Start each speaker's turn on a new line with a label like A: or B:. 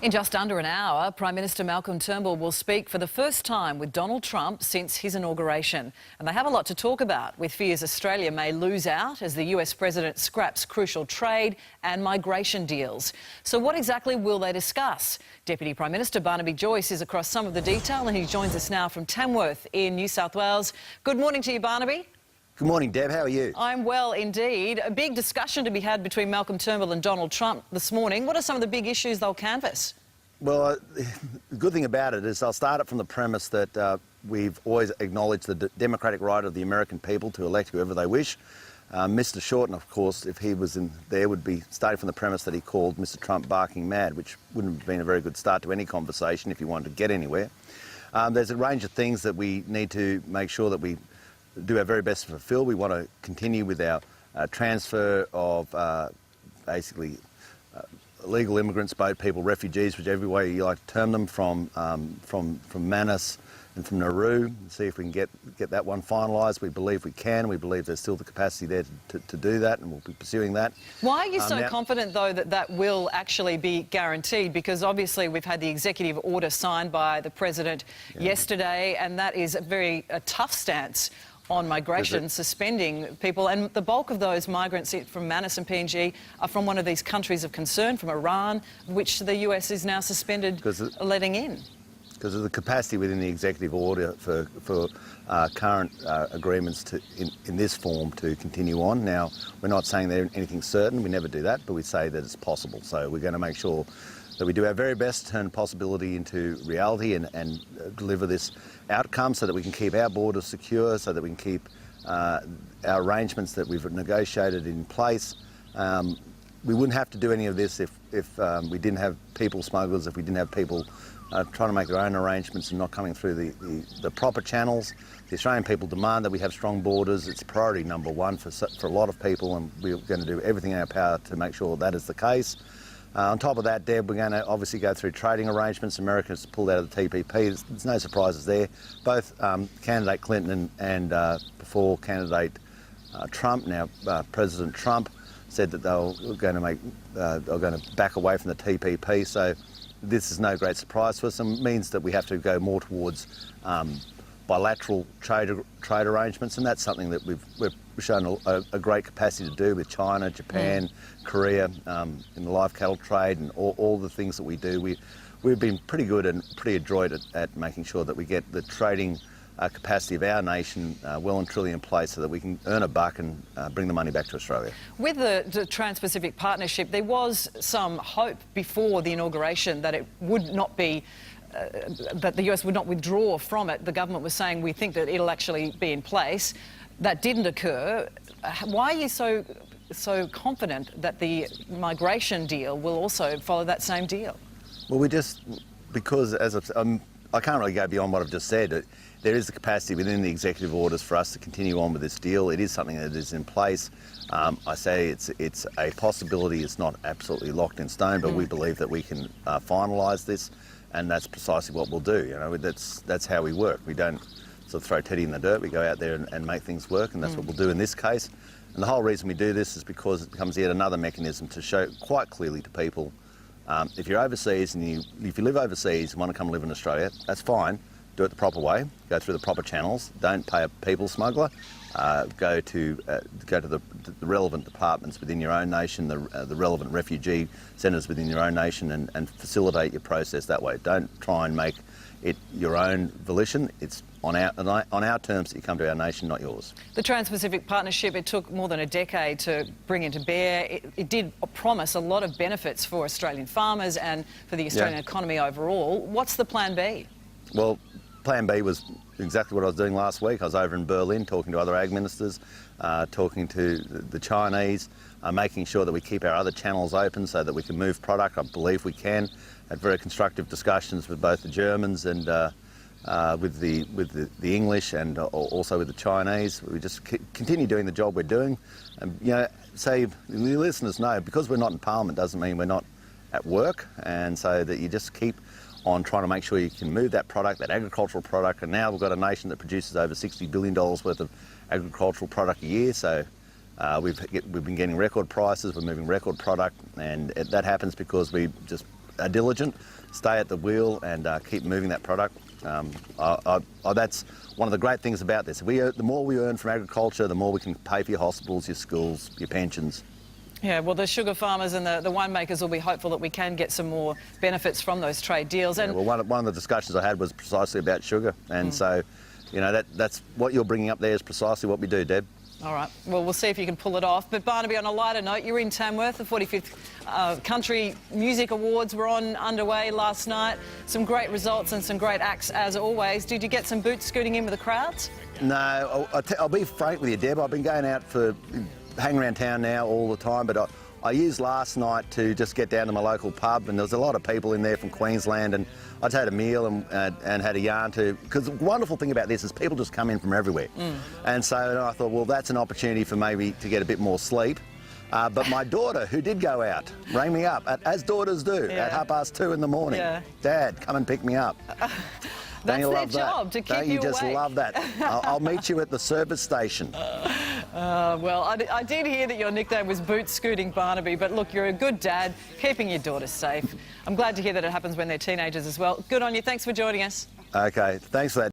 A: In just under an hour, Prime Minister Malcolm Turnbull will speak for the first time with Donald Trump since his inauguration. And they have a lot to talk about, with fears Australia may lose out as the US president scraps crucial trade and migration deals. So what exactly will they discuss? Deputy Prime Minister Barnaby Joyce is across some of the detail and he joins us now from Tamworth in New South Wales. Good morning to you, Barnaby.
B: Good morning, Deb. How are you? I'm
A: well indeed. A big discussion to be had between Malcolm Turnbull and Donald Trump this morning. What are some of the big issues they'll canvass?
B: Well, the good thing about it is I'll start it from the premise that we've always acknowledged the democratic right of the American people to elect whoever they wish. Mr Shorten, of course, if he was in there, would be starting from the premise that he called Mr Trump barking mad, which wouldn't have been a very good start to any conversation if you wanted to get anywhere. There's a range of things that we need to make sure that we do our very best to fulfil. We want to continue with our transfer of basically illegal immigrants, boat people, refugees, whichever way you like to term them, from Manus and from Nauru, and see if we can get that one finalised. We believe we can. We believe there's still the capacity there to do that, and we'll be pursuing that.
A: Why are you so confident, though, that that will actually be guaranteed? Because obviously we've had the executive order signed by the President yesterday, and that is a tough stance on migration, suspending people, and the bulk of those migrants from Manus and PNG are from one of these countries of concern, from Iran, which the US is now suspended letting in.
B: Because of the capacity within the executive order for current agreements in this form to continue on. Now, we're not saying there's anything certain, we never do that, but we say that it's possible. So we're going to make sure that we do our very best to turn possibility into reality and deliver this outcome so that we can keep our borders secure, so that we can keep our arrangements that we've negotiated in place. We wouldn't have to do any of this if we didn't have people smugglers, if we didn't have people trying to make their own arrangements and not coming through the proper channels. The Australian people demand that we have strong borders. It's priority number one for a lot of people, and we're going to do everything in our power to make sure that is the case. On top of that, Deb, we're going to obviously go through trading arrangements. America's pulled out of the TPP. There's no surprises there. Both candidate Clinton and before candidate Trump, now President Trump, said that they were going to back away from the TPP. So this is no great surprise to us, and means that we have to go more towards bilateral trade arrangements, and that's something that we've shown a great capacity to do with China, Japan, Korea, in the live cattle trade, and all the things that we do. We've been pretty good and pretty adroit at making sure that we get the trading capacity of our nation well and truly in place so that we can earn a buck and bring the money back to Australia.
A: With the Trans-Pacific Partnership, there was some hope before the inauguration that it would not be that the US would not withdraw from it. The government was saying, we think that it'll actually be in place. That didn't occur. Why are you so confident that the migration deal will also follow that same deal?
B: Well, because I can't really go beyond what I've just said. There is the capacity within the executive orders for us to continue on with this deal. It is something that is in place. I say it's a possibility. It's not absolutely locked in stone, but we believe that we can finalise this, and that's precisely what we'll do. You know, that's how we work. We don't sort of throw Teddy in the dirt. We go out there and make things work, and that's what we'll do in this case. And the whole reason we do this is because it becomes yet another mechanism to show quite clearly to people, if you're overseas and if you live overseas and want to come live in Australia, that's fine. Do it the proper way. Go through the proper channels. Don't pay a people smuggler. Go to the relevant departments within your own nation, the relevant refugee centres within your own nation, and facilitate your process that way. Don't try and make it your own volition. It's on our terms that you come to our nation, not yours.
A: The Trans-Pacific Partnership, it took more than a decade to bring into bear. It did promise a lot of benefits for Australian farmers and for the Australian economy overall. What's the plan B?
B: Well, plan B was exactly what I was doing last week. I was over in Berlin talking to other ag ministers, talking to the Chinese, making sure that we keep our other channels open so that we can move product. I believe we can. Had very constructive discussions with both the Germans and with the English, and also with the Chinese. We just continue doing the job we're doing. And, you know, the listeners know, because we're not in Parliament doesn't mean we're not at work, and so that you just keep on trying to make sure you can move that product, that agricultural product. And now we've got a nation that produces over $60 billion worth of agricultural product a year. So we've been getting record prices, we're moving record product, and that happens because we just diligent, stay at the wheel and keep moving that product. That's one of the great things about this. The more we earn from agriculture, the more we can pay for your hospitals, your schools, your pensions.
A: Yeah, well, the sugar farmers and the winemakers will be hopeful that we can get some more benefits from those trade deals. And
B: yeah, well, one of the discussions I had was precisely about sugar, and so, you know, that's what you're bringing up there is precisely what we do, Deb.
A: All right, well, we'll see if you can pull it off. But Barnaby, on a lighter note, you're in Tamworth. The 45th Country Music Awards were underway last night. Some great results and some great acts, as always. Did you get some boots scooting in with the crowds?
B: No, I'll be frank with you, Deb. I've been going out hang around town now all the time, but I used last night to just get down to my local pub, and there was a lot of people in there from Queensland, and I just had a meal and had a yarn because the wonderful thing about this is people just come in from everywhere. And so I thought, well, that's an opportunity for maybe to get a bit more sleep. But my daughter, who did go out, rang me up, as daughters do, at 2:30 in the morning.
A: Yeah.
B: Dad, come and pick me up.
A: That's their job, to keep you awake.
B: Don't you just love that? I'll meet you at the service station.
A: Well, I did hear that your nickname was Boot Scooting Barnaby, but look, you're a good dad, keeping your daughters safe. I'm glad to hear that it happens when they're teenagers as well. Good on you. Thanks for joining us.
B: Okay, thanks for that.